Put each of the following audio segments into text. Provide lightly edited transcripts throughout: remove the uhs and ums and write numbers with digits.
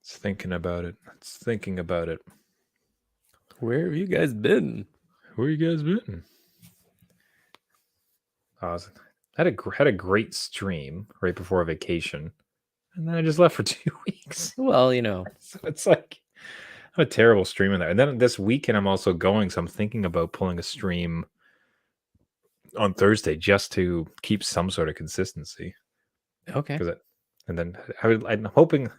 It's thinking about it. It's thinking about it. Where have you guys been? Where you guys been? Had a great stream right before vacation, and then I just left for 2 weeks. Well, So it's like I'm a terrible streamer there. And then this weekend I'm also going, so I'm thinking about pulling a stream on Thursday just to keep some sort of consistency. okay. And then I'm hoping.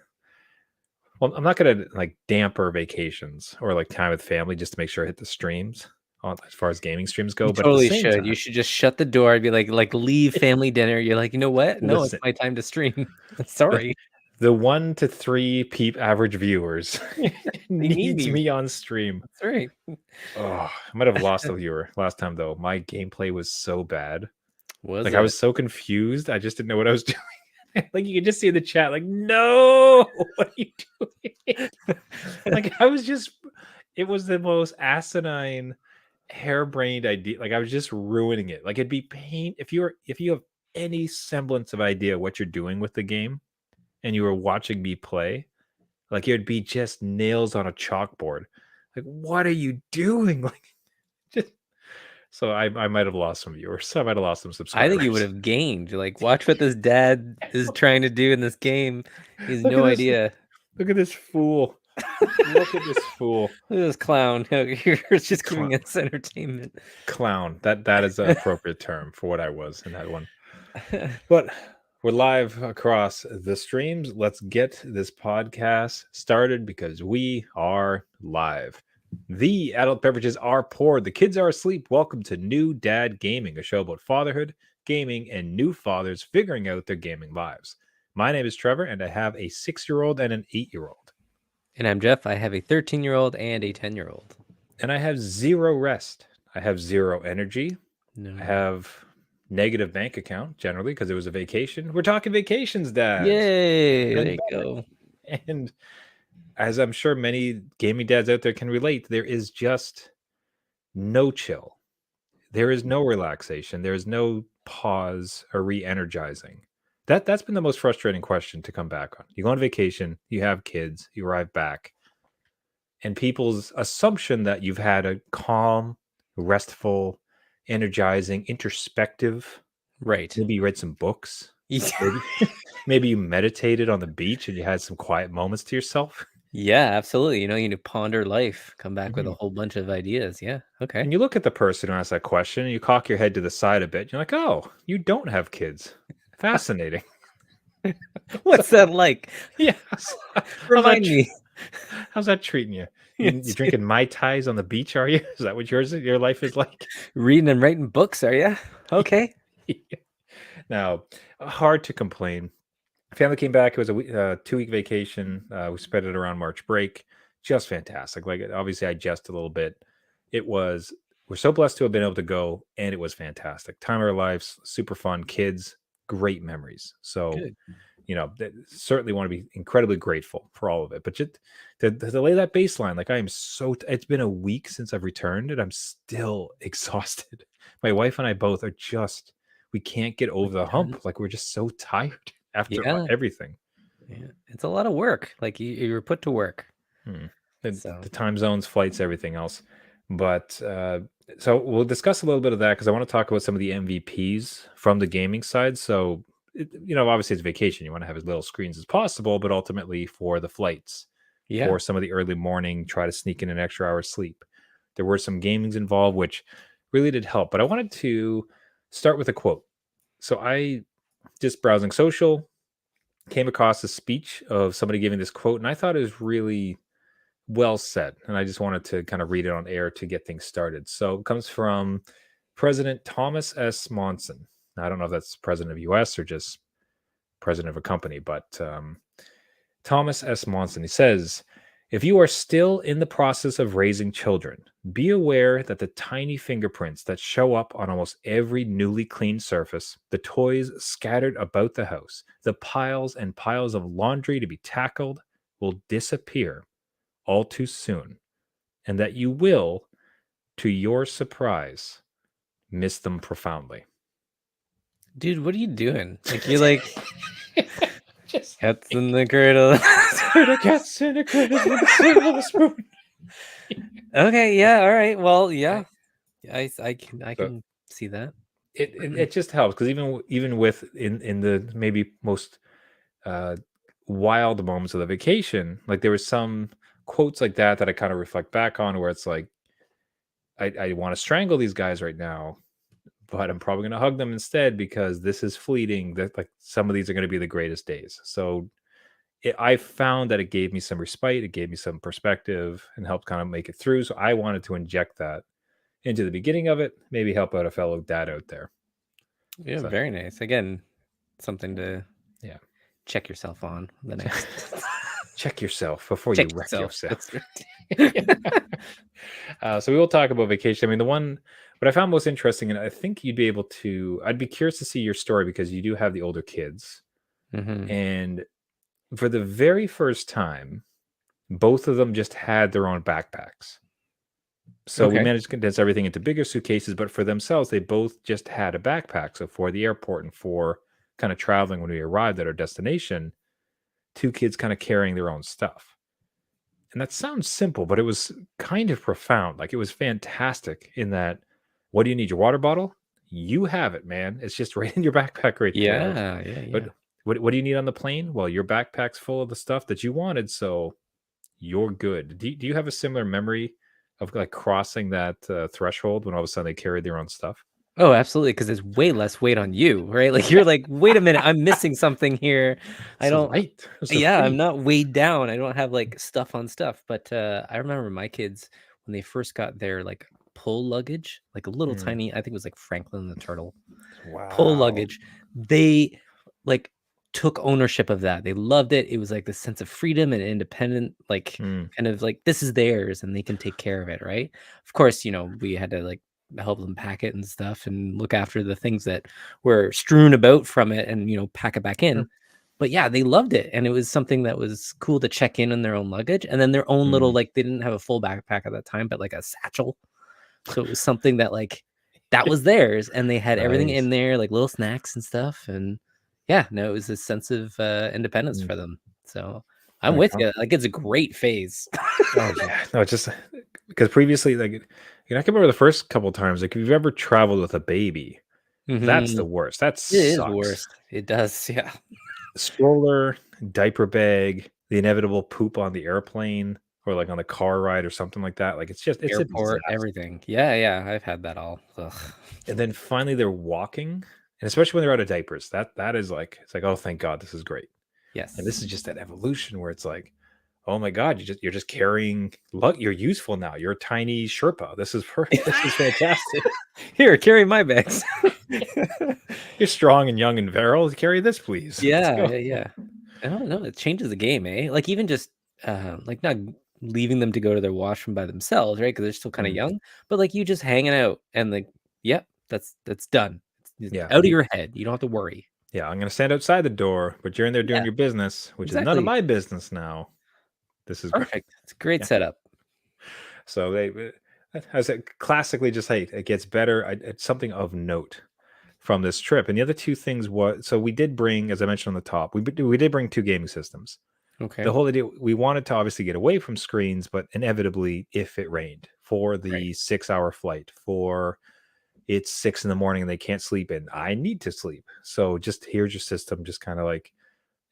Well, I'm not gonna like damper vacations or like time with family just to make sure I hit the streams as far as gaming streams go. You But at the totally same should. time, You should just shut the door and be like leave family dinner. You're like, you know what? No, it's listen, my time to stream. Sorry. the 1 to 3 peep average viewers They need needs me. me on stream. That's right. Oh, I might have lost a viewer last time though. My gameplay was so bad. Was Like it? I was so confused. I just didn't know what I was doing. Like you could just see in the chat, like, no, what are you doing? Like I was just, it was the most asinine, harebrained idea. Like I was just ruining it. Like it'd be pain if you have any semblance of idea what you're doing with the game, and you were watching me play, like it would be just nails on a chalkboard. Like what are you doing? Like just so I might have lost some viewers. I might have lost some subscribers. I think you would have gained. You're like, watch what this dad is trying to do in this game. He has Look no at this. idea. Look at this fool. Look at this fool. Look at this clown. You're just Clown. giving us entertainment. Clown. That is an appropriate term for what I was in that one. But we're live across the streams. Let's get this podcast started because we are live. The adult beverages are poured. The kids are asleep. Welcome to New Dad Gaming, a show about fatherhood, gaming, and new fathers figuring out their gaming lives. My name is Trevor, and I have a 6-year-old and an 8-year-old. And I'm Jeff. I have a 13-year-old and a 10-year-old. And I have zero rest. I have zero energy. No. I have negative bank account generally because it was a vacation. We're talking vacations, Dad. Yay! There you go. And as I'm sure many gaming dads out there can relate, there is just no chill. There is no relaxation. There is no pause or re-energizing. That's been the most frustrating question to come back on. You go on vacation, you have kids, you arrive back, and people's assumption that you've had a calm, restful, energizing, introspective. Right. Maybe you read some books. Yeah. Maybe you meditated on the beach and you had some quiet moments to yourself. Yeah, absolutely. You need to ponder life, come back with a whole bunch of ideas. Yeah. Okay. And you look at the person who asked that question and you cock your head to the side a bit. You're like, oh, you don't have kids. Fascinating. What's that like? Yeah. Remind me. How's that treating you? You drinking Mai Tais on the beach, are you? Is that what your life is like? Reading and writing books, are you? Okay. Now, hard to complain. Family came back. It was a 2-week vacation. We spent it around March break. Just fantastic. Like, obviously, I jest a little bit. We're so blessed to have been able to go, and it was fantastic. Time of our lives, super fun. Kids, great memories. So, Good. Certainly want to be incredibly grateful for all of it. But just to lay that baseline, like it's been a week since I've returned, and I'm still exhausted. My wife and I both are we can't get over the hump. Like, we're just so tired after everything. Yeah, it's a lot of work. Like you're put to work. The time zones, flights, everything else. But so we'll discuss a little bit of that because I want to talk about some of the MVPs from the gaming side. So, obviously it's vacation. You want to have as little screens as possible, but ultimately for the flights, for some of the early morning, try to sneak in an extra hour of sleep. There were some gamings involved, which really did help. But I wanted to start with a quote. So I just browsing social, came across a speech of somebody giving this quote, and I thought it was really well said. And I just wanted to kind of read it on air to get things started. So it comes from President Thomas S. Monson. Now, I don't know if that's president of US or just president of a company, but Thomas S. Monson, he says, if you are still in the process of raising children, be aware that the tiny fingerprints that show up on almost every newly cleaned surface, the toys scattered about the house, the piles and piles of laundry to be tackled will disappear all too soon, and that you will, to your surprise, miss them profoundly. Dude, what are you doing? Like you're like Just Cats in the cradle. cats in a cradle with a silver spoon. Okay, yeah, all right. Well, yeah. I So can see that. it just helps because even with in the maybe most uh, wild moments of the vacation, like there was some quotes like that I kind of reflect back on where it's like I want to strangle these guys right now, but I'm probably going to hug them instead because this is fleeting. That like some of these are going to be the greatest days. So I found that it gave me some respite, it gave me some perspective, and helped kind of make it through. So I wanted to inject that into the beginning of it, maybe help out a fellow dad out there. Yeah, So very nice. Again, something to yeah, check yourself on the next. check yourself before you Check wreck yourself. yourself. That's right. So we will talk about vacation. I mean, the one what I found most interesting, and I think you'd be able to. I'd be curious to see your story because you do have the older kids, Hmm. and for the very first time, both of them just had their own backpacks. So we Okay. managed to condense everything into bigger suitcases, but for themselves, they both just had a backpack. So for the airport and for kind of traveling when we arrived at our destination, two kids kind of carrying their own stuff. And that sounds simple, but it was kind of profound. Like it was fantastic in that what do you need? Your water bottle? You have it, man. It's just right in your backpack right there. Yeah, yeah, But yeah. what do you need on the plane? Well, your backpack's full of the stuff that you wanted, so you're good. Do you have a similar memory of like crossing that threshold when all of a sudden they carried their own stuff? Oh, absolutely, because there's way less weight on you, right? Like you're like, wait a minute, I'm missing something here. I It's don't. light. It's so Yeah, I'm free. not weighed down. I don't have like stuff on stuff. But I remember my kids when they first got their like pull luggage, like a little Mm. tiny. I think it was like Franklin the turtle pull Wow. luggage. They like took ownership of that. They loved it. It was like this sense of freedom and independent, like Mm. kind of like this is theirs and they can take care of it, right? Of course, we had to like help them pack it and stuff and look after the things that were strewn about from it and pack it back in. Sure. But yeah, they loved it. And it was something that was cool to check in on their own luggage. And then their own little Mm. like they didn't have a full backpack at that time, but like a satchel. So it was something that like that was theirs, and they had everything Nice. in there, like little snacks and stuff, and yeah, no, it was a sense of, independence Mm. for them. So, I'm Right with on. you, like, it's a great phase. Oh yeah. No, it's just because previously, like I can remember the first couple times, like if you've ever traveled with a baby, that's the Mhm. worst. That It is sucks. worst. It does, yeah. Stroller, diaper bag, the inevitable poop on the airplane or like on the car ride or something like that. Like it's a Airport, disaster. everything. Yeah, yeah, I've had that all. Ugh. And then finally they're walking, and especially when they're out of diapers, that is like it's like, oh thank God, this is great. And this Yes. is just that evolution where it's like, oh my God, you're just carrying you're useful now. You're a tiny Sherpa. This is this is fantastic. Here, carry my bags. You're strong and young and virile. Carry this, please. Let's Yeah, go. yeah, yeah. I don't know, it changes the game, eh? Like, even just, like, not leaving them to go to their washroom by themselves, right? Because 'Cause they're still kinda Mm, young, but, like, you just hanging out and, like, yep, that's done. It's yeah. out of your head, you don't have to worry. Yeah, I'm gonna stand outside the door, but you're in there doing Yeah, your business, which is none of exactly. my business now. This is great. Perfect. It's a great Yeah. setup. So I said, classically, just hey, it gets better. It's something of note from this trip. And the other two things was so we did bring, as I mentioned on the top, we did bring two gaming systems. The Okay. whole idea we wanted to obviously get away from screens, but inevitably, if it rained for Right. the 6 hour flight, for it's 6 in the morning and they can't sleep, and I need to sleep. So just here's your system, just kind of like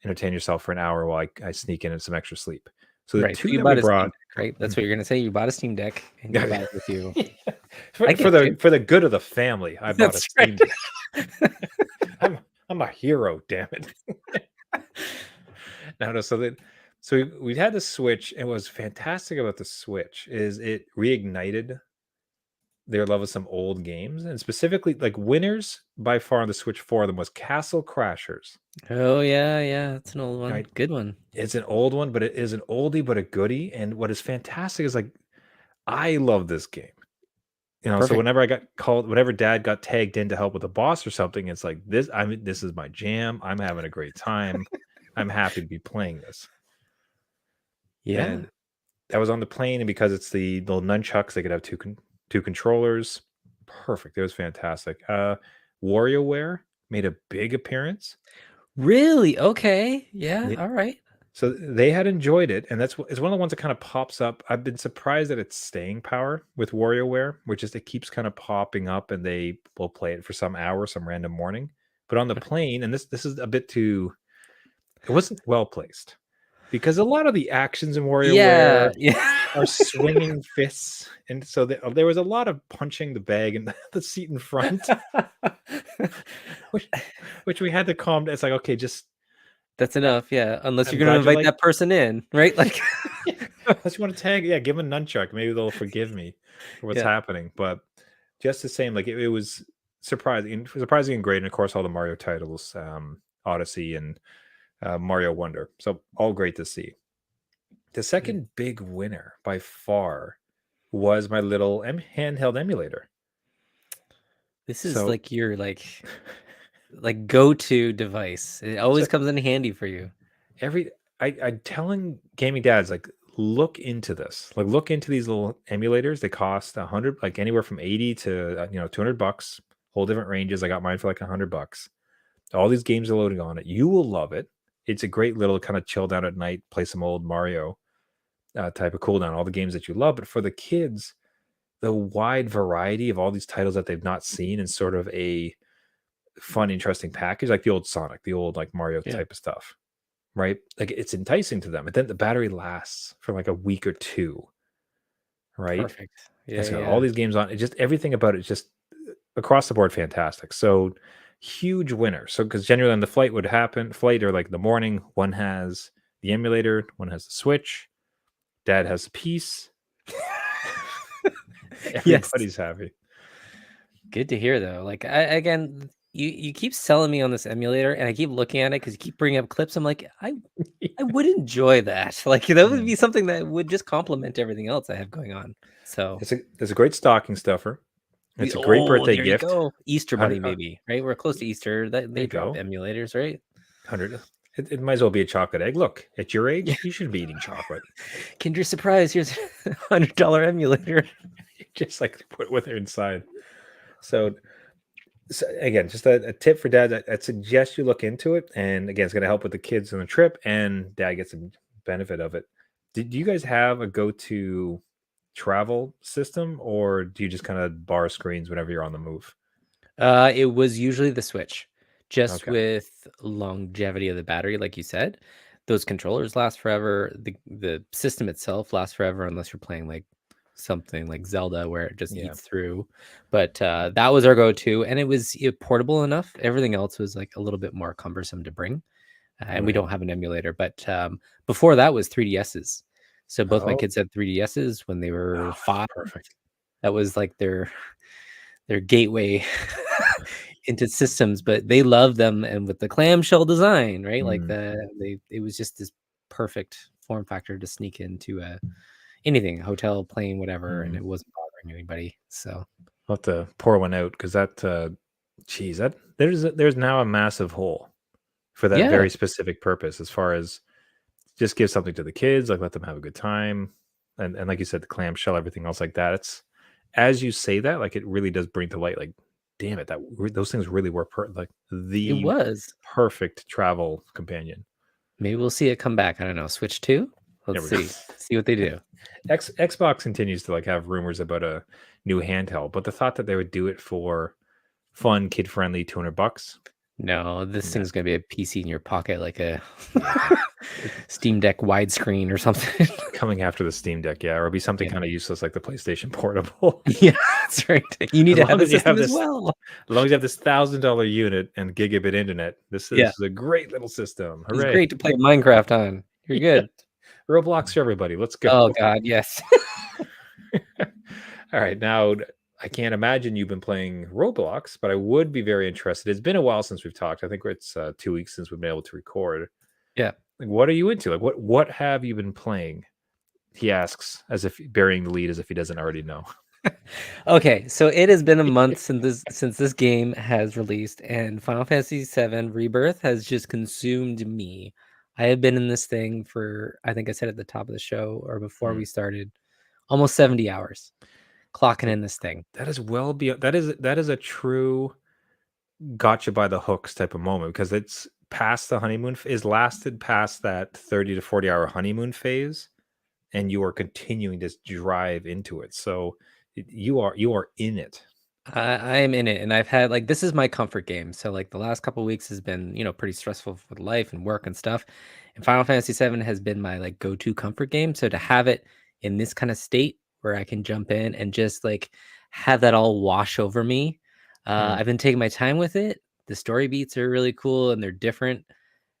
entertain yourself for an hour while I sneak in some extra sleep. So the Right, so two you that we bought a Steam brought, Deck, right? That's what you're gonna say? You bought a Steam Deck and you yeah, brought it with you. I for get you. the good of the family, I bought a That's right. Steam Deck. I'm a hero, damn it. No, so that so we had the Switch, and what was fantastic about the Switch is it reignited their love of some old games, and specifically like winners by far on the Switch for them was Castle Crashers. Oh, yeah, yeah, that's an old one. Right? Good one. It's an old one, but it is an oldie but a goodie. And what is fantastic is like I love this game. So Perfect. whenever I got called, whenever dad got tagged in to help with the boss or something, it's like this. I mean, this is my jam. I'm having a great time. I'm happy to be playing this. Yeah. And that was on the plane, and because it's the little nunchucks, they could have two controllers. Perfect. It was fantastic. WarioWare made a big appearance. Really? Okay. Yeah. Yeah. All right. So they had enjoyed it, and it's one of the ones that kind of pops up. I've been surprised at its staying power with WarioWare, which is it keeps kind of popping up, and they will play it for some hour, some random morning. But on the plane, and this is a bit too, it wasn't well placed because a lot of the actions in WarioWare Yeah. Yeah. are swinging fists, and so there was a lot of punching the bag and the seat in front, which which we had to calm down. It's like, okay, just That's enough. Yeah. Unless I'm you're going to glad you invite like. that person in, right? Like, Unless you want to tag, yeah, give them a nunchuck. Maybe they'll forgive me for what's yeah. happening. But just the same, like it was surprising and great. And of course, all the Mario titles, Odyssey and Mario Wonder. So all great to see. The second big winner by far was my little handheld emulator. This is So like your like go-to device. It so always comes in handy for you. I'm telling gaming dads, like, look into this. Like, look into these little emulators. They cost 100, like anywhere from 80 to $200. Whole different ranges. I got mine for like $100. All these games are loading on it. You will love it. It's a great little kind of chill down at night, play some old Mario type of cool down. All the games that you love, but for the kids, the wide variety of all these titles that they've not seen in sort of a fun, interesting package, like the old Sonic, the old like Mario Yeah. type of stuff. Right? Like it's enticing to them. And then the battery lasts for like a week or two. Right? Perfect. Yeah. It's got Yeah. all these games on it. Just everything about it, just across the board, fantastic. So huge winner. So because generally on the flight or like the morning, one has the emulator, one has the Switch, dad has a piece. Yes. Everybody's happy. Good to hear though. Like again, you keep selling me on this emulator, and I keep looking at it because you keep bringing up clips. I'm like, I would enjoy that. Like that would Yeah. be something that would just complement everything else I have going on. So It's a great stocking stuffer. It's a great birthday there you gift. go. Easter bunny, 100, maybe, right? We're close to Easter. That there they you drop go. emulators, right? 100. It might as well be a chocolate egg. Look, at your Yeah. age, you should be eating chocolate. Kinder Surprise, here's a $100 emulator. Just like put with it inside. So again, just a tip for dad. I'd suggest you look into it. And again, it's going to help with the kids on the trip, and dad gets some benefit of it. Did you guys have a go-to travel system, or do you just kind of bar screens whenever you're on the move? It was usually the Switch, just Okay. with longevity of the battery, like you said. Those controllers last forever. The system itself lasts forever unless you're playing like something like Zelda where it just Yeah. eats through. But that was our go-to, and it was portable enough. Everything else was like a little bit more cumbersome to bring, and we Right. don't have an emulator. But before that was 3DSs. So both my Oh, kids had 3DSs when they were oh, 5. perfect. That was like their gateway into systems, but they love them, and with the clamshell design, right? Like Mm. it was just this perfect form factor to sneak into anything, hotel, plane, whatever, and Mm. it wasn't bothering anybody. So I'll have to pour one out because geez, that there's now a massive hole for that yeah, very specific purpose, as far as just give something to the kids, like let them have a good time, and like you said, the clamshell, everything else like that. It's as you say that, like it really does bring to light, like, damn it, those things really were like it the was. perfect travel companion. Maybe we'll see it come back. I don't know. Switch 2? There Let's we go. see what they do. Xbox continues to like have rumors about a new handheld, but the thought that they would do it for fun, kid friendly, $200. No, this No. thing's gonna be a PC in your pocket, like a Yeah. Steam Deck widescreen or something. Coming after the Steam Deck, yeah, or it'll be something Yeah. kind of useless like the PlayStation Portable. Yeah, that's right. You need As to have long a as you system have as this, well. as long as you have this $1,000 unit and gigabit internet, this Yeah, is a great little system. it's Hooray! great to play Minecraft on. You're Yeah, good. Roblox for everybody. Let's go. Oh god, yes. All right, now I can't imagine you've been playing Roblox, but I would be very interested. It's been a while since we've talked. I think it's 2 weeks since we've been able to record. Yeah. Like, what are you into? Like, what have you been playing? He asks, as if burying the lead, as if he doesn't already know. Okay, so it has been a month since this game has released, and Final Fantasy VII Rebirth has just consumed me. I have been in this thing for, I think I said at the top of the show or before Mm. we started, almost 70 hours clocking in this thing. That is well beyond. That is a true gotcha by the hooks type of moment, because it's past the honeymoon is lasted past that 30 to 40 hour honeymoon phase, and you are continuing to drive into it. So you are in it. I am in it, and I've had like this is my comfort game. So like the last couple weeks has been pretty stressful with life and work and stuff. And Final Fantasy VII has been my like go-to comfort game. So to have it in this kind of state where I can jump in and just like have that all wash over me, I've been taking my time with it. The story beats are really cool and they're different.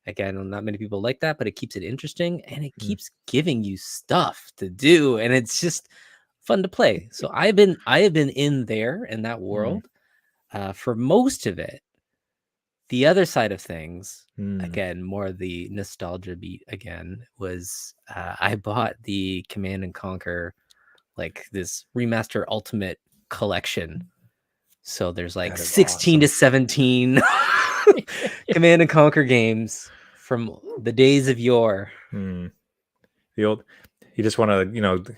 Again, not many people like that, but it keeps it interesting and it keeps giving you stuff to do, and it's just fun to play. So I have been in there in that world for most of it. The other side of things, again, more the nostalgia beat again, was I bought the Command and Conquer, like this remaster ultimate collection. So there's like 16 to 17 Command and Conquer games from the days of yore. The old, you just want to,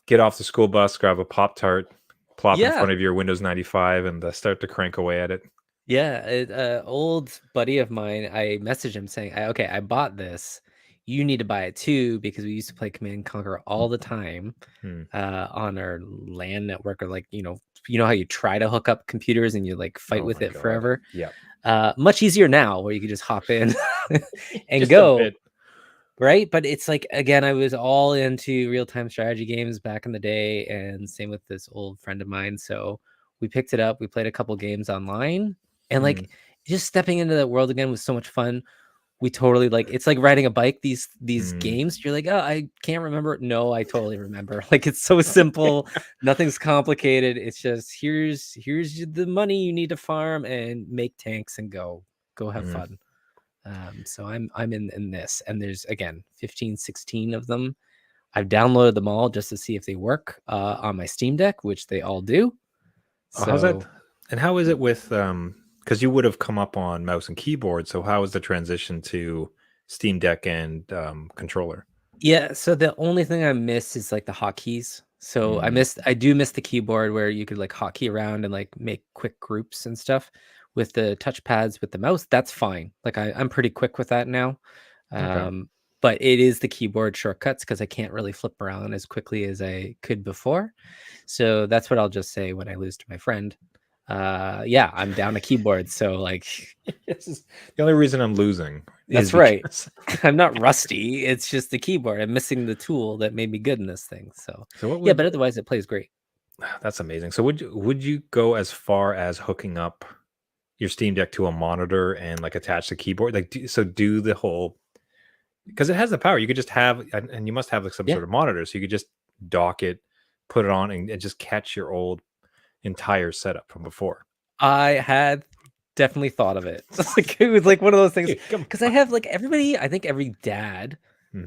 get off the school bus, grab a Pop-Tart, plop in front of your Windows 95 and start to crank away at it. Yeah, old buddy of mine, I messaged him saying, okay, I bought this. You need to buy it too, because we used to play Command and Conquer all the time on our LAN network, or like, you know how you try to hook up computers and you like fight with it forever. Yeah. Much easier now where you can just hop in and go. Right. But it's like, again, I was all into real-time strategy games back in the day, and same with this old friend of mine. So we picked it up. We played a couple games online, and like just stepping into that world again was so much fun. We totally like, it's like riding a bike. These games, you're like, oh, I can't remember. No, I totally remember. Like, it's so simple. Nothing's complicated. It's just here's the money you need to farm and make tanks and go have fun. So I'm in this, and there's again 15, 16 of them. I've downloaded them all just to see if they work on my Steam Deck, which they all do. So how's that? And how is it with because you would have come up on mouse and keyboard, so how is the transition to Steam Deck and controller? Yeah, so the only thing I miss is like the hotkeys. So I do miss the keyboard where you could like hotkey around and like make quick groups and stuff. With the touchpads with the mouse, that's fine. Like I'm pretty quick with that now. But it is the keyboard shortcuts, because I can't really flip around as quickly as I could before. So that's what I'll just say when I lose to my friend. Yeah, I'm down a keyboard. So like, this is the only reason I'm losing. That's right. I'm not rusty. It's just the keyboard. I'm missing the tool that made me good in this thing. So yeah, but otherwise it plays great. That's amazing. So would you go as far as hooking up your Steam Deck to a monitor and like attach the keyboard? Like, do the whole, because it has the power. You could just have, and you must have like some sort of monitor, so you could just dock it, put it on, and just catch your old entire setup from before. I had definitely thought of it. Like, it was like one of those things, because I have like everybody, I think every dad,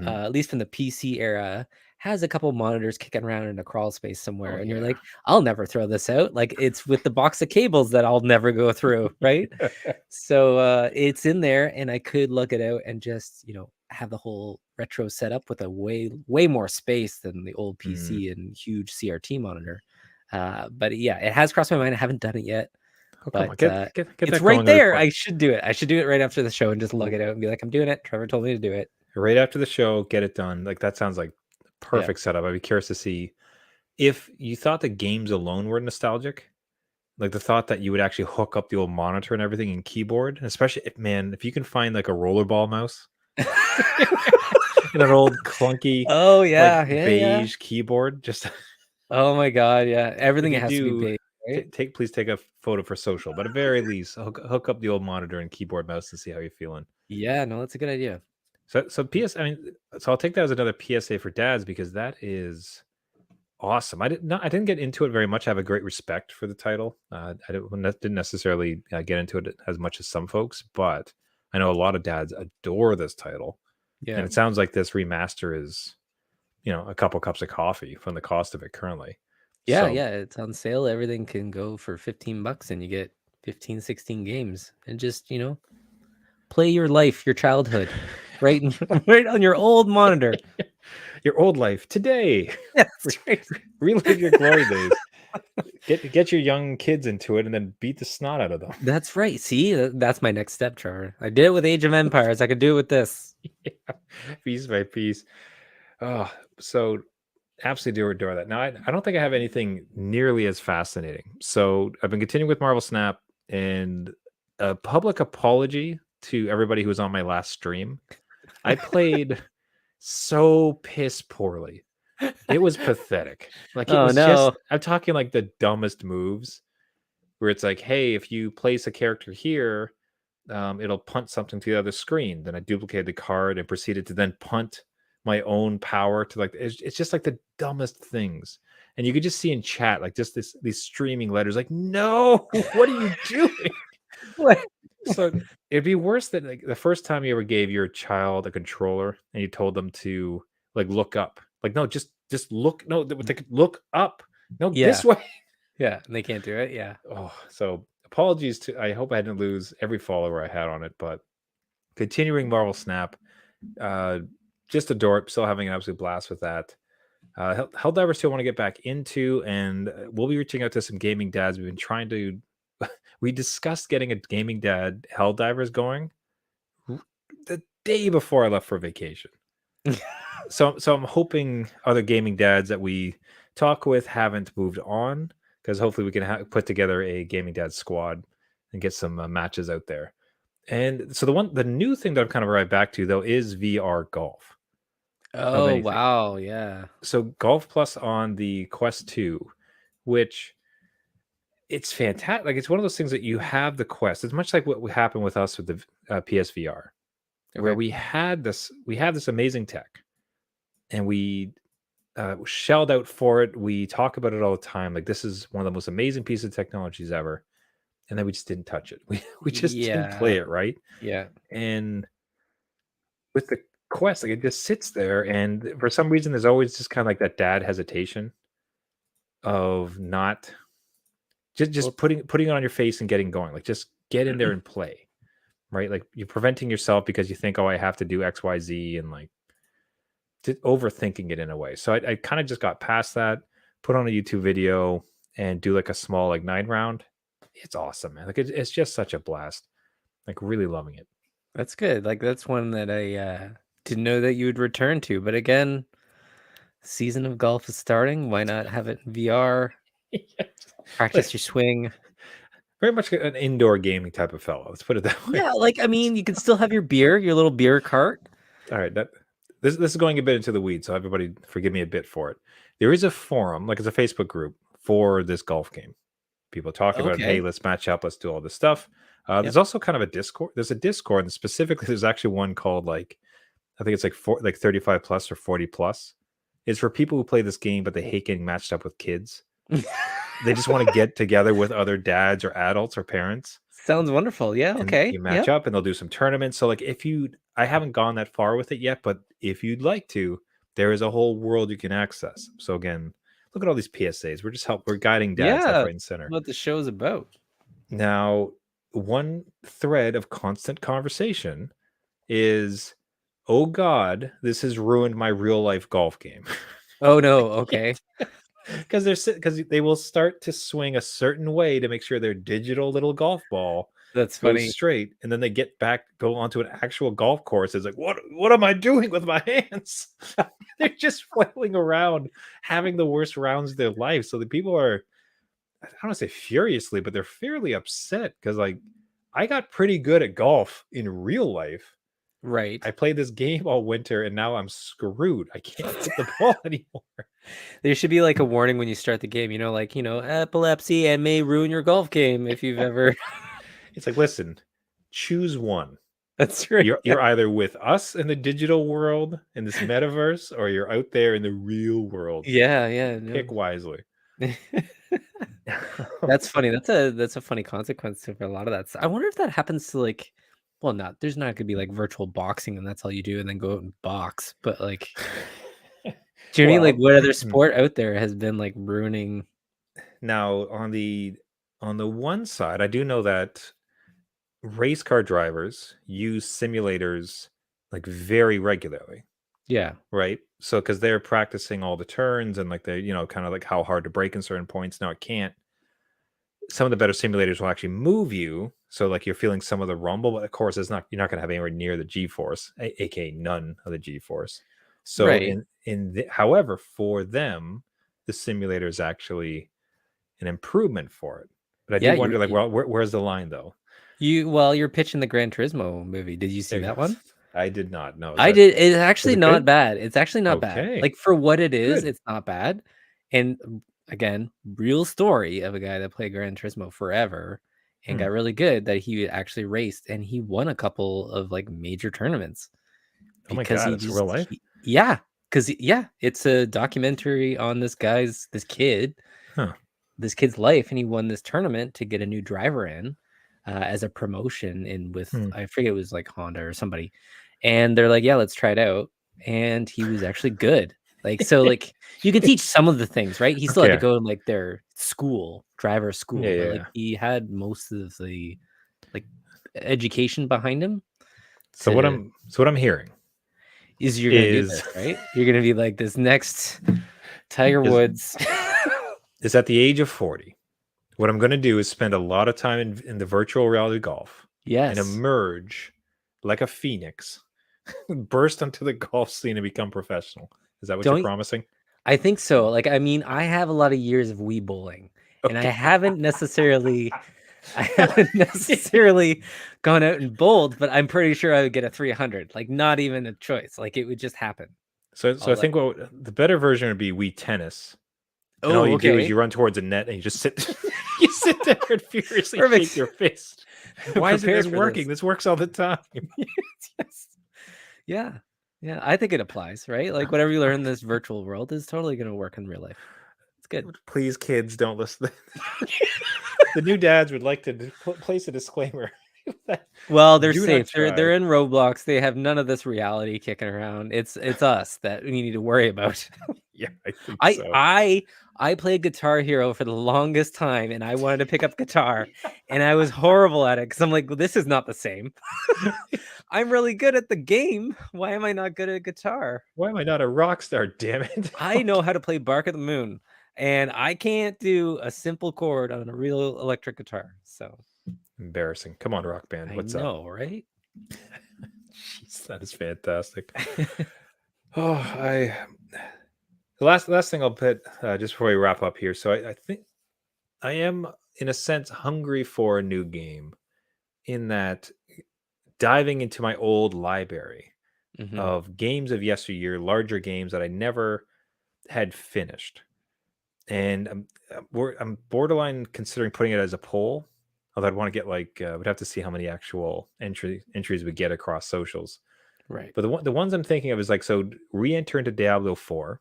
at least from the PC era, has a couple monitors kicking around in a crawl space somewhere, and you're like, I'll never throw this out. Like, it's with the box of cables that I'll never go through, right? So it's in there, and I could lug it out and just have the whole retro setup with a way more space than the old PC and huge CRT monitor. But yeah, it has crossed my mind. I haven't done it yet. But get it's right there. I should do it. I should do it right after the show and just lug it out and be like, I'm doing it. Trevor told me to do it. Right after the show, get it done. Like, that sounds like perfect setup. I'd be curious to see if you thought the games alone were nostalgic. Like the thought that you would actually hook up the old monitor and everything and keyboard, and especially if you can find like a rollerball mouse and an old clunky beige keyboard, just oh my god, yeah, everything has to be beige. Right? Please take a photo for social, but at very least hook up the old monitor and keyboard mouse and see how you're feeling. Yeah, no, that's a good idea. So I'll take that as another PSA for dads, because that is awesome. I didn't get into it very much. I have a great respect for the title. I didn't necessarily get into it as much as some folks, but I know a lot of dads adore this title. Yeah, and it sounds like this remaster is, a couple cups of coffee from the cost of it currently. Yeah, it's on sale. Everything can go for $15, and you get 15, 16 games, and just play your life, your childhood, right on your old monitor. Your old life today. That's right. Relive your glory days. Get your young kids into it and then beat the snot out of them. That's right. See, that's my next step, Trevor. I did it with Age of Empires. I could do it with this. Yeah, piece by piece. Oh, so absolutely do adore that. Now, I don't think I have anything nearly as fascinating. So I've been continuing with Marvel Snap, and a public apology to everybody who was on my last stream. I played so piss poorly. It was pathetic. Like it Oh was just, no. I'm talking like the dumbest moves where it's like, hey, if you place a character here, it'll punt something to the other screen. Then I duplicated the card and proceeded to then punt my own power to like it's just like the dumbest things. And you could just see in chat like just these streaming letters like, no, what are you doing? What? So it'd be worse than like the first time you ever gave your child a controller and you told them to like look up. Like, no, just look, no, they could look up. No, Yeah. this way. Yeah. And they can't do it. Yeah. Oh, so apologies to I hope I didn't lose every follower I had on it, but continuing Marvel Snap, uh, just adore it. Still having an absolute blast with that. Helldivers 2 I want to get back into, and we'll be reaching out to some gaming dads. We've been trying to. We discussed getting a gaming dad Helldivers going the day before I left for vacation. So I'm hoping other gaming dads that we talk with haven't moved on, because hopefully we can put together a gaming dad squad and get some matches out there. And so the new thing that I've kind of arrived back to though is VR golf of Oh anything. wow. Yeah. So Golf Plus on the Quest 2, which it's fantastic. Like it's one of those things that you have the Quest. It's much like what happened with us with the PSVR, where Okay. we have this amazing tech, and we shelled out for it. We talk about it all the time. Like this is one of the most amazing pieces of technologies ever, and then we just didn't touch it. We just didn't play Yeah. it right. Yeah. And with the Quest, like it just sits there, and for some reason, there's always just kind of like that dad hesitation of not just Well, putting it on your face and getting going. Like just get in there and play, right? Like you're preventing yourself because you think, oh, I have to do X, Y, Z, and like overthinking it in a way. So I kind of just got past that, put on a YouTube video, and do like a small like 9 round. It's awesome, man. Like it's just such a blast. Like really loving it. that's good. Like that's one that I didn't know that you would return to. But again, season of golf is starting. Why not have it in VR? Yes. Practice your swing. Very much an indoor gaming type of fellow. Let's put it that way. Yeah, like I mean, you can still have your beer, your little beer cart. All right, this is going a bit into the weeds, so everybody forgive me a bit for it. There is a forum, like it's a Facebook group for this golf game. People talk about, hey, Okay. let's match up, let's do all this stuff. Yep. There's also kind of a Discord. There's a Discord, and specifically, there's actually one called like I think it's like 35 plus or 40 plus. It's for people who play this game, but they hate getting matched up with kids. They just want to get together with other dads or adults or parents. Sounds wonderful. Yeah. And Okay. you match Yep. up and they'll do some tournaments. So like I haven't gone that far with it yet, but if you'd like to, there is a whole world you can access. So again, look at all these PSAs. We're guiding dads left, Yeah. right, and center. What the show's about. Now, one thread of constant conversation is, oh God, this has ruined my real life golf game. Oh no. Okay. Because they will start to swing a certain way to make sure their digital little golf ball That's goes funny. straight, and then they go onto an actual golf course. It's like, what am I doing with my hands? They're just flailing around, having the worst rounds of their life. So the people are, I don't want to say furiously, but they're fairly upset because like I got pretty good at golf in real life. Right. I played this game all winter and now I'm screwed. I can't hit the ball anymore. There should be like a warning when you start the game, epilepsy and may ruin your golf game if you've ever. It's like, listen, choose one. That's right. You're either with us in the digital world in this metaverse, or you're out there in the real world. Yeah. Yeah. No. Pick wisely. That's funny. That's a funny consequence to a lot of that. I wonder if that happens to like, well, there's not gonna be like virtual boxing and that's all you do and then go out and box. But like, do you mean like what other sport out there has been like ruining? Now on the one side, I do know that race car drivers use simulators like very regularly, Yeah. right? So because they're practicing all the turns and like they kind of like how hard to brake in certain points. Now it can't some of the better simulators will actually move you, so like you're feeling some of the rumble, but of course you're not going to have anywhere near the G-force, aka none of the G-force. So Right. however, for them, the simulator is actually an improvement for it. But I do Yeah, wonder, like, well, where's the line though? you're pitching the Gran Turismo movie. Did you see There you that go. one? I did not know. I did. It's Was actually it not good? bad. It's actually not bad. Okay, Like for what it is, good. it's not bad. And again, real story of a guy that played Gran Turismo forever and got really good, that he actually raced and he won a couple of like major tournaments Oh my because god, he it's real just life. yeah, because yeah, it's a documentary on this Huh. kid's life, and he won this tournament to get a new driver in as a promotion in with Hmm. I forget, it was like Honda or somebody, and they're like, yeah, let's try it out, and he was actually good. Like so, like you can teach some of the things, right? He still had to Okay. go to like their driver Yeah, school, but like yeah. he had most of the like education behind him So what to I'm hearing is you're gonna do is this, right? You're gonna be like this next Tiger is Woods. is at the age of 40. What I'm going to do is spend a lot of time in the virtual reality golf and Yes. emerge like a phoenix, burst onto the golf scene and become professional. Is that what you're Don't promising? I think so. Like, I mean, I have a lot of years of Wii bowling, and Okay. I haven't necessarily gone out and bowled, but I'm pretty sure I would get a 300. Like, not even a choice. Like, it would just happen. So I I'll like, think the better version would be Wii tennis. And all oh, you do is okay, you run towards a net and you just sit you sit there and furiously shake perfect. your fist. Why isn't Prepared this for working? This works all the time. Yes. Yeah. Yeah. I think it applies, right? Like, whatever you learn in this virtual world is totally going to work in real life. It's good. Please, kids, don't listen. The new dads would like to place a disclaimer. Well, they're Do not safe. They're try. in Roblox. They have none of this reality kicking around. It's us that we need to worry about. Yeah, I think I so. I I played Guitar Hero for the longest time, and I wanted to pick up guitar, and I was horrible at it because I'm like, well, this is not the same. I'm really good at the game. Why am I not good at guitar? Why am I not a rock star? Damn it! I know how to play Bark at the Moon, and I can't do a simple chord on a real electric guitar. So Embarrassing. Come on, Rock Band. I What's up? know, right? Jeez, that is fantastic. Oh, the last thing I'll put just before we wrap up here. So I think I am, in a sense, hungry for a new game. In that, diving into my old library Mhm. of games of yesteryear, larger games that I never had finished, and I'm borderline considering putting it as a poll. Although I'd want to get like we'd have to see how many actual entries we get across socials. Right. But the ones I'm thinking of is like, so re-enter into Diablo 4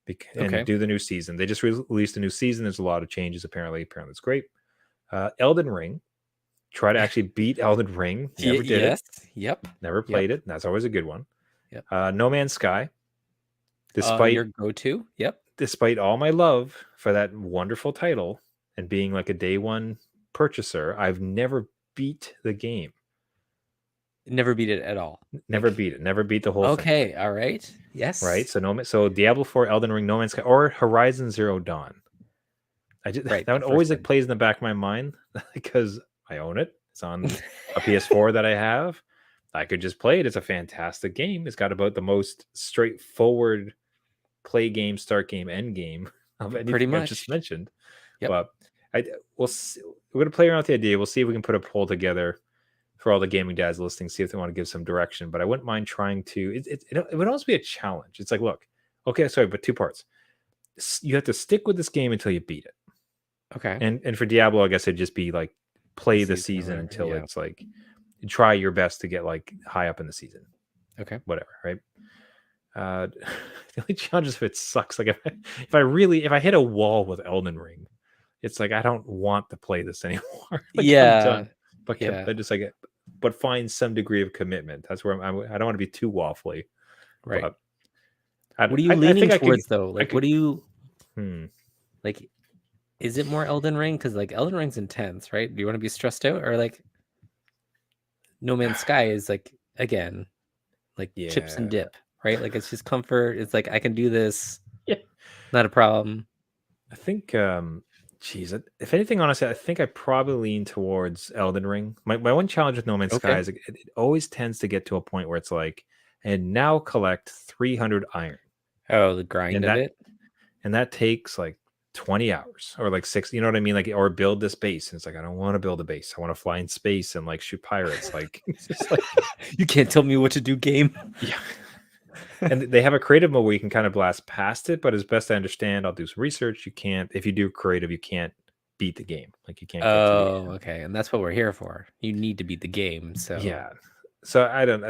and Okay. do the new season. They just released a new season. There's a lot of changes apparently. Apparently it's great. Elden Ring. Try to actually beat Elden Ring. Never did it. Yes. Yep. Never played it. That's always a good one. Yep. No Man's Sky. Your go-to? Yep. Despite all my love for that wonderful title and being like a day one purchaser, I've never beat the game. Never beat it at all. Never beat it. Never beat the whole thing. Okay. All right. Yes. Right. So Diablo 4, Elden Ring, No Man's Sky, or Horizon Zero Dawn. Right. That one the always first like one. plays in the back of my mind because I own it. It's on a PS4 that I have. I could just play it. It's a fantastic game. It's got about the most straightforward play game, start game, end game of Pretty anything I've much. just mentioned. Yep. But we'll see. We're gonna play around with the idea. We'll see if we can put a poll together for all the gaming dads listening, see if they want to give some direction. But I wouldn't mind trying to. It would almost be a challenge. It's like, look, okay, sorry, but two parts. You have to stick with this game until you beat it. Okay. And for Diablo, I guess it'd just be like play the season or- until yeah. it's like try your best to get like high up in the season. Okay. Whatever, right? The only challenge is if it sucks. Like if I hit a wall with Elden Ring, it's like I don't want to play this anymore. Like, Yeah. I'm done. But Yeah. I just like but find some degree of commitment. That's where I don't want to be too waffly. Right. But What are you leaning towards though? Like, could- what do you Hmm. like? Is it more Elden Ring? Because like Elden Ring's intense, right? Do you want to be stressed out, or like No Man's Sky is like again, like chips and Yeah. dip, right? Like it's just comfort. It's like I can do this. Yeah. Not a problem. I think Jeez, if anything, honestly, I think I probably lean towards Elden Ring. My one challenge with No Man's Sky Okay. is it always tends to get to a point where it's like, and now collect 300 iron, Oh, the grind and of it. that takes like 20 hours or like 6. You know what I mean? Like, or build this base, and it's like I don't want to build a base. I want to fly in space and like shoot pirates. Like, it's just like You can't tell me what to do, game. yeah. And they have a creative mode where you can kind of blast past it, but as best I understand, I'll do some research. You can't, if you do creative, you can't beat the game. Like you can't get to the Oh, end. okay. And that's what we're here for. You need to beat the game. So Yeah. So I don't.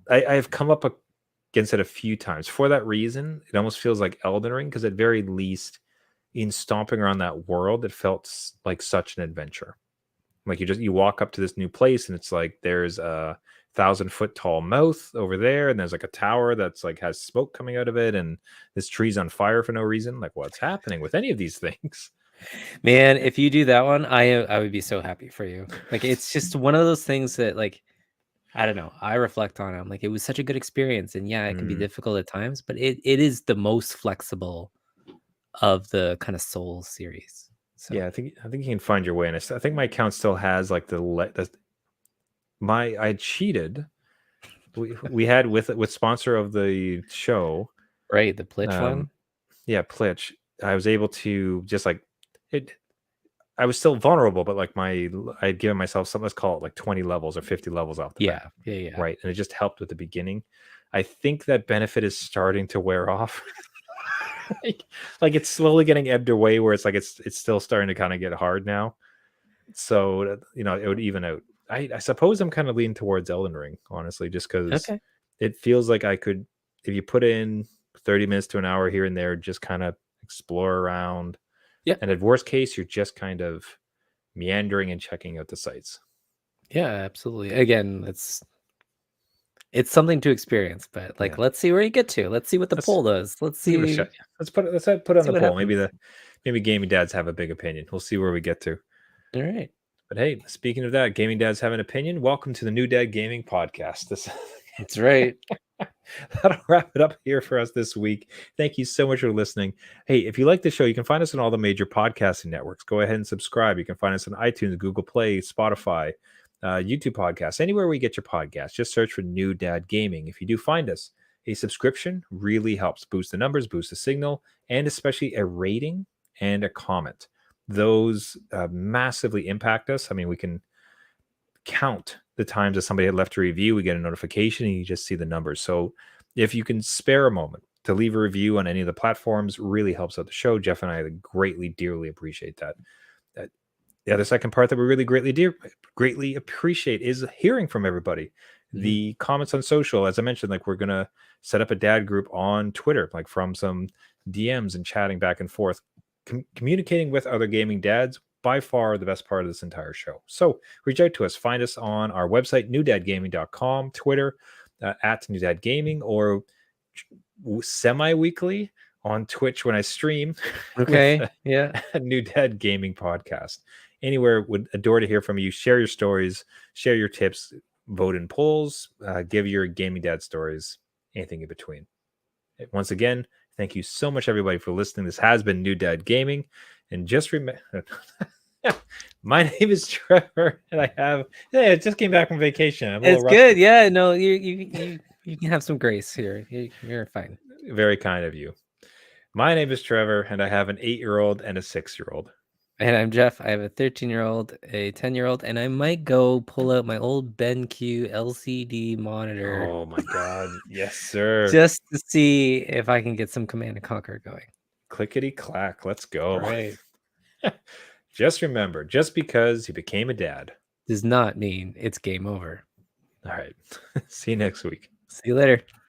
I've come up against it a few times. For that reason, it almost feels like Elden Ring because at very least, in stomping around that world, it felt like such an adventure. Like you walk up to this new place and it's like there's a 1,000-foot tall mouth over there, and there's like a tower that's like has smoke coming out of it, and this tree's on fire for no reason. Like, what's happening with any of these things? man, if you do that one, I would be so happy for you. Like it's just one of those things that like I don't know. I reflect on it. I'm like, it was such a good experience. And yeah, it can be Mm, difficult at times, but it is the most flexible of the kind of Soul series. So yeah, I think you can find your way, and I think my account still has like I cheated. We had with sponsor of the show, right, the Plitch um, one. yeah, Plitch. I was able to just like it. I was still vulnerable, but like I'd given myself something. Let's call it like 20 levels or 50 levels off the bat, Yeah. right? And it just helped with the beginning. I think that benefit is starting to wear off. like it's slowly getting ebbed away, where it's like it's still starting to kind of get hard now. So it would even out. I suppose I'm kind of leaning towards Elden Ring, honestly, just because Okay. it feels like I could, if you put in 30 minutes to an hour here and there, just kind of explore around. Yeah. And at worst case, you're just kind of meandering and checking out the sites. Yeah, absolutely. Again, it's something to experience, but like Yeah. let's see where you get to. Let's see what the Let's poll does. Let's give it a see shot. Yeah. Let's put it on see the what poll. happens. Maybe gaming dads have a big opinion. We'll see where we get to. All right. But hey, speaking of that, gaming dads have an opinion. Welcome to the New Dad Gaming Podcast. That's right. That'll wrap it up here for us this week. Thank you so much for listening. Hey, if you like the show, you can find us on all the major podcasting networks. Go ahead and subscribe. You can find us on iTunes, Google Play, Spotify, YouTube podcasts, anywhere where you get your podcasts. Just search for New Dad Gaming. If you do find us, a subscription really helps boost the numbers, boost the signal, and especially a rating and a comment. Those massively impact us. I mean, we can count the times that somebody had left a review. We get a notification and you just see the numbers. So if you can spare a moment to leave a review on any of the platforms, really helps out the show. Jeff and I dearly appreciate that. The other second part that we really greatly appreciate is hearing from everybody. The comments on social, as I mentioned, like we're gonna set up a dad group on Twitter, like from some DMs and chatting back and forth, communicating with other gaming dads. By far the best part of this entire show. So reach out to us. Find us on our website, newdadgaming.com, Twitter at newdadgaming, or semi-weekly on Twitch when I stream Okay. with Yeah. a New Dad Gaming podcast. Anywhere, would adore to hear from you. Share your stories, share your tips, vote in polls, give your gaming dad stories, anything in between. Once again, thank you so much, everybody, for listening. This has been New Dad Gaming. And just remember, my name is Trevor, and I just came back from vacation. I'm a It's little good. rusty. Yeah, no, you can have some grace here. You're fine. Very kind of you. My name is Trevor, and I have an 8-year-old and a 6-year-old. And I'm Jeff. I have a 13-year-old, a 10-year-old, and I might go pull out my old BenQ LCD monitor Oh my God. Yes, sir. just to see if I can get some Command and Conquer going. Clickety clack. Let's go. All right. Just remember, just because you became a dad. Does not mean it's game over. All right. See you next week. See you later.